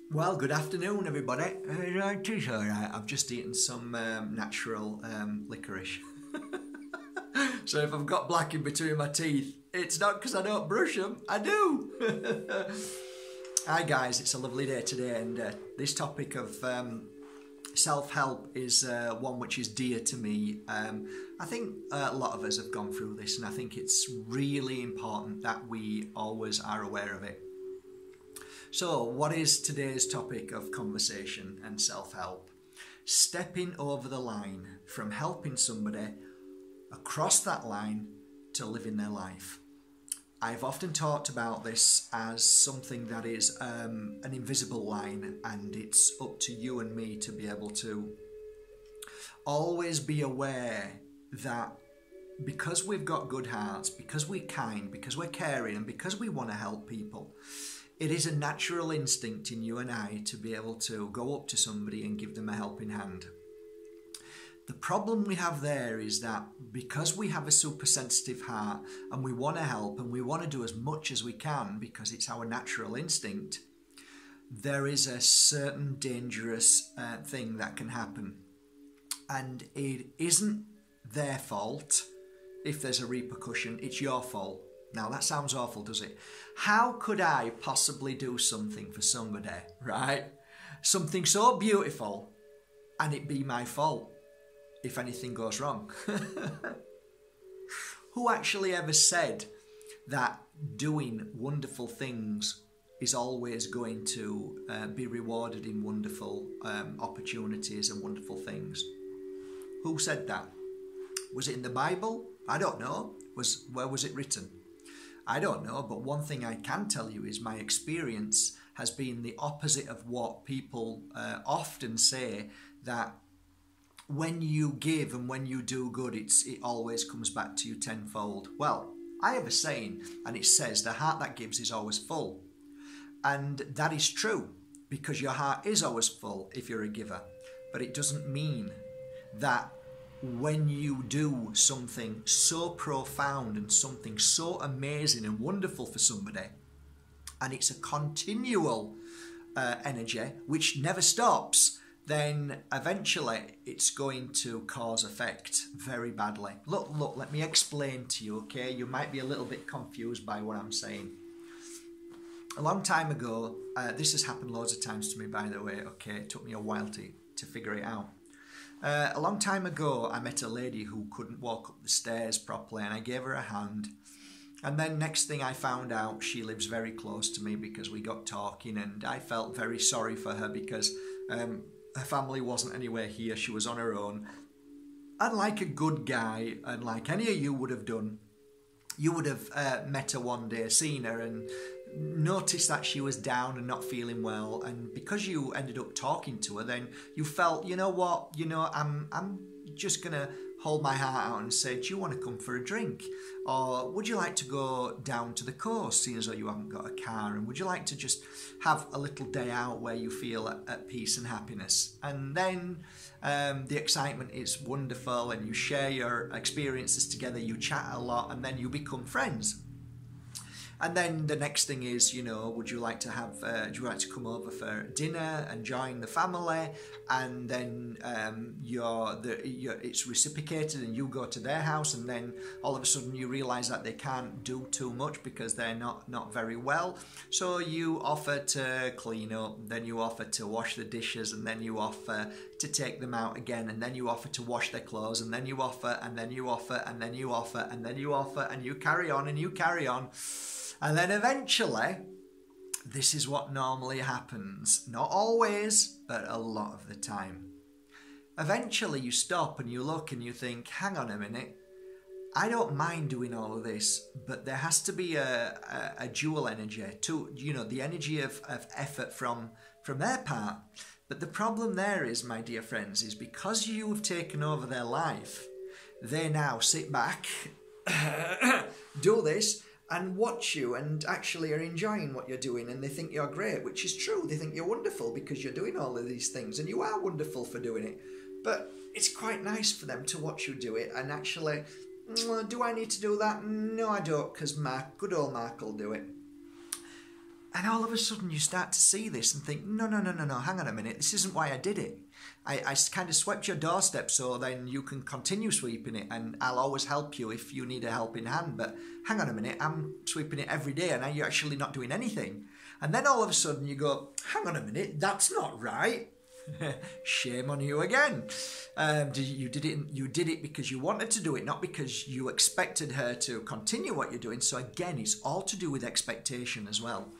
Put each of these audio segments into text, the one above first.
Well, good afternoon, everybody. It is all right. I've just eaten some natural licorice. So if I've got black in between my teeth, it's not because I don't brush them. I do. Hi, guys. It's a lovely day today, and this topic of self-help is one which is dear to me. I think a lot of us have gone through this, and I think it's really important that we always are aware of it. So, what is today's topic of conversation and self-help? Stepping over the line from helping somebody across that line to living their life. I've often talked about this as something that is an invisible line, and it's up to you and me to be able to always be aware that because we've got good hearts, because we're kind, because we're caring, and because we want to help people, it is a natural instinct in you and I to be able to go up to somebody and give them a helping hand. The problem we have there is that because we have a super sensitive heart and we want to help and we want to do as much as we can because it's our natural instinct, there is a certain dangerous thing that can happen. And it isn't their fault if there's a repercussion, it's your fault. Now that sounds awful, does it? How could I possibly do something for somebody, right? Something so beautiful and it be my fault if anything goes wrong? Who actually ever said that doing wonderful things is always going to be rewarded in wonderful opportunities and wonderful things? Who said that? Was it in the Bible? I don't know. Where was it written? I don't know, but one thing I can tell you is my experience has been the opposite of what people often say, that when you give and when you do good, it always comes back to you tenfold. Well, I have a saying, and it says the heart that gives is always full. And that is true, because your heart is always full if you're a giver. But it doesn't mean that when you do something so profound and something so amazing and wonderful for somebody, and it's a continual energy which never stops, then eventually it's going to cause effect very badly. Look, let me explain to you, okay? You might be a little bit confused by what I'm saying. A long time ago, this has happened loads of times to me, by the way, okay? It took me a while to figure it out. A long time ago, I met a lady who couldn't walk up the stairs properly, and I gave her a hand. And then next thing I found out, she lives very close to me because we got talking, and I felt very sorry for her because her family wasn't anywhere here. She was on her own. And like a good guy, and like any of you would have done, you would have met her one day, seen her, and noticed that she was down and not feeling well, and because you ended up talking to her, then you felt, you know what, I'm just gonna hold my heart out and say, do you want to come for a drink, or would you like to go down to the coast, seeing as though you haven't got a car, and would you like to just have a little day out where you feel at peace and happiness? And then the excitement is wonderful, and you share your experiences together, you chat a lot, and then you become friends. And then the next thing is, would you like to come over for dinner and join the family? And then it's reciprocated, and you go to their house, and then all of a sudden you realise that they can't do too much because they're not very well. So you offer to clean up, then you offer to wash the dishes, and then you offer to take them out again, and then you offer to wash their clothes, and then you offer, and then you offer, and then you offer, and then you offer, and you carry on, and you carry on. And then eventually, this is what normally happens. Not always, but a lot of the time. Eventually you stop and you look and you think, hang on a minute, I don't mind doing all of this, but there has to be a dual energy, the energy of effort from their part. But the problem there is, my dear friends, is because you have taken over their life, they now sit back, do this, and watch you, and actually are enjoying what you're doing, and they think you're great, which is true. They think you're wonderful because you're doing all of these things, and you are wonderful for doing it. But it's quite nice for them to watch you do it, and actually, do I need to do that? No, I don't, because good old Mark will do it. And all of a sudden you start to see this and think, no, hang on a minute, this isn't why I did it. I kind of swept your doorstep so then you can continue sweeping it, and I'll always help you if you need a helping hand. But hang on a minute, I'm sweeping it every day and now you're actually not doing anything. And then all of a sudden you go, hang on a minute, that's not right. Shame on you again. You did it because you wanted to do it, not because you expected her to continue what you're doing. So again, it's all to do with expectation as well.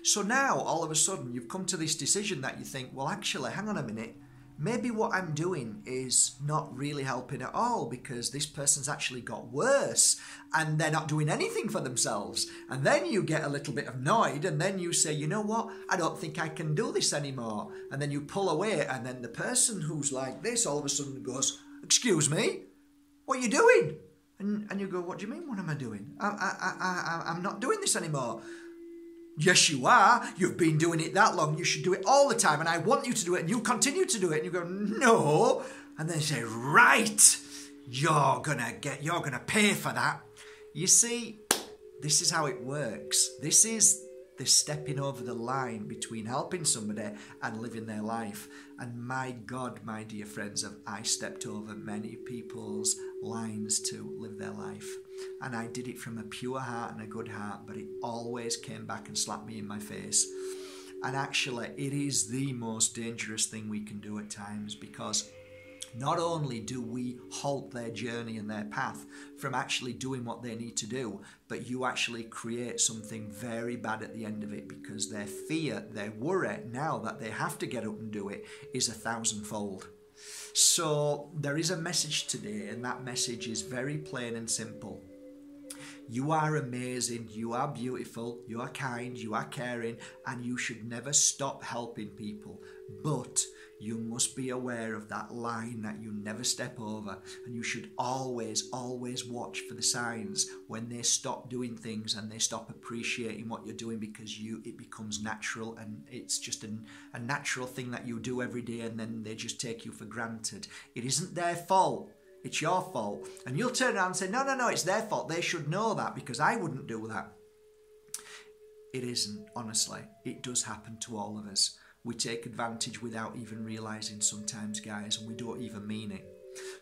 So now, all of a sudden, you've come to this decision that you think, well, actually, hang on a minute, maybe what I'm doing is not really helping at all, because this person's actually got worse and they're not doing anything for themselves. And then you get a little bit annoyed and then you say, you know what, I don't think I can do this anymore. And then you pull away, and then the person who's like this all of a sudden goes, excuse me, what are you doing? And you go, what do you mean, what am I doing? I'm not doing this anymore. Yes, you are. You've been doing it that long. You should do it all the time. And I want you to do it. And you continue to do it. And you go, no. And then you say, right, you're gonna pay for that. You see, this is how it works. This is the stepping over the line between helping somebody and living their life. And my God, my dear friends, have I stepped over many people's lines to live their life. And I did it from a pure heart and a good heart, but it always came back and slapped me in my face. And actually, it is the most dangerous thing we can do at times, because not only do we halt their journey and their path from actually doing what they need to do, but you actually create something very bad at the end of it, because their fear, their worry now that they have to get up and do it is 1,000-fold. So there is a message today, and that message is very plain and simple. You are amazing, you are beautiful, you are kind, you are caring, and you should never stop helping people. But you must be aware of that line that you never step over, and you should always watch for the signs when they stop doing things and they stop appreciating what you're doing, because it becomes natural, and it's just a natural thing that you do every day, and then they just take you for granted. It isn't their fault. It's your fault. And you'll turn around and say, no, it's their fault. They should know that, because I wouldn't do that. It isn't, honestly. It does happen to all of us. We take advantage without even realising sometimes, guys, and we don't even mean it.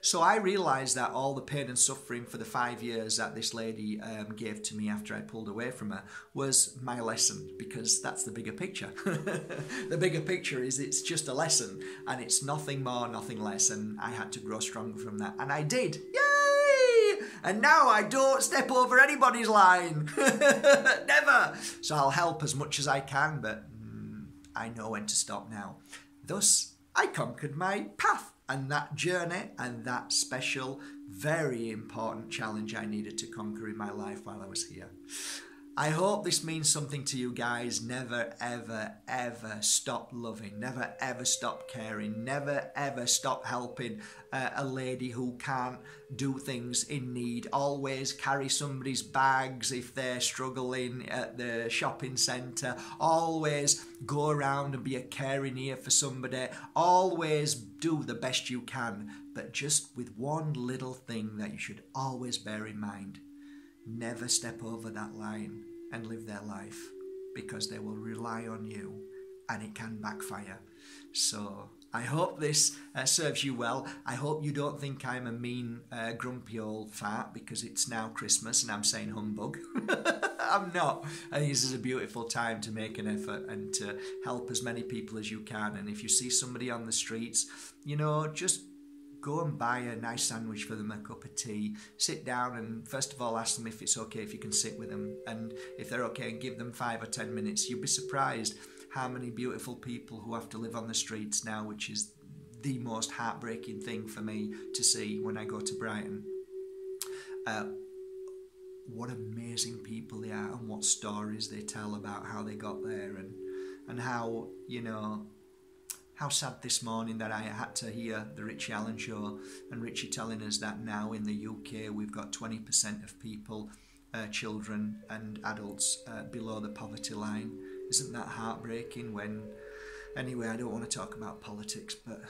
So I realised that all the pain and suffering for the 5 years that this lady gave to me after I pulled away from her was my lesson, because that's the bigger picture. The bigger picture is it's just a lesson, and it's nothing more, nothing less, and I had to grow stronger from that, and I did. Yay! And now I don't step over anybody's line. Never! So I'll help as much as I can, but I know when to stop now. Thus, I conquered my path and that journey and that special, very important challenge I needed to conquer in my life while I was here. I hope this means something to you guys. Never, ever, ever stop loving. Never, ever stop caring. Never, ever stop helping a lady who can't do things in need. Always carry somebody's bags if they're struggling at the shopping centre. Always go around and be a caring ear for somebody. Always do the best you can. But just with one little thing that you should always bear in mind. Never step over that line and live their life, because they will rely on you and it can backfire. So I hope this serves you well. I hope you don't think I'm a mean, grumpy old fart because it's now Christmas and I'm saying humbug. I'm not. I think this is a beautiful time to make an effort and to help as many people as you can. And if you see somebody on the streets, you know, just go and buy a nice sandwich for them, a cup of tea, sit down and first of all ask them if it's okay if you can sit with them, and if they're okay, and give them 5 or 10 minutes. You'll be surprised how many beautiful people who have to live on the streets now, which is the most heartbreaking thing for me to see when I go to Brighton. What amazing people they are, and what stories they tell about how they got there, and how, you know, how sad this morning that I had to hear the Richie Allen show, and Richie telling us that now in the UK we've got 20% of people, children and adults, below the poverty line. Isn't that heartbreaking? Anyway, I don't want to talk about politics, but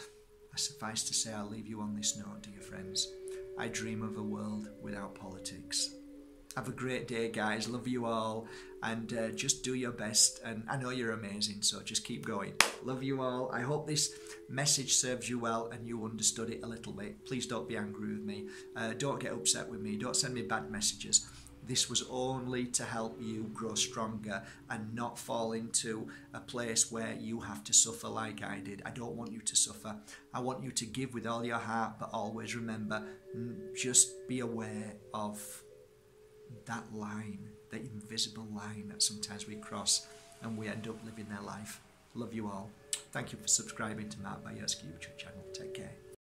suffice to say, I'll leave you on this note, dear friends. I dream of a world without politics. Have a great day, guys. Love you all, and just do your best. And I know you're amazing, so just keep going. Love you all. I hope this message serves you well and you understood it a little bit. Please don't be angry with me. Don't get upset with me. Don't send me bad messages. This was only to help you grow stronger and not fall into a place where you have to suffer like I did. I don't want you to suffer. I want you to give with all your heart, but always remember, just be aware of that line, the invisible line that sometimes we cross and we end up living their life. Love you all. Thank you for subscribing to Mark Bayerski YouTube channel. Take care.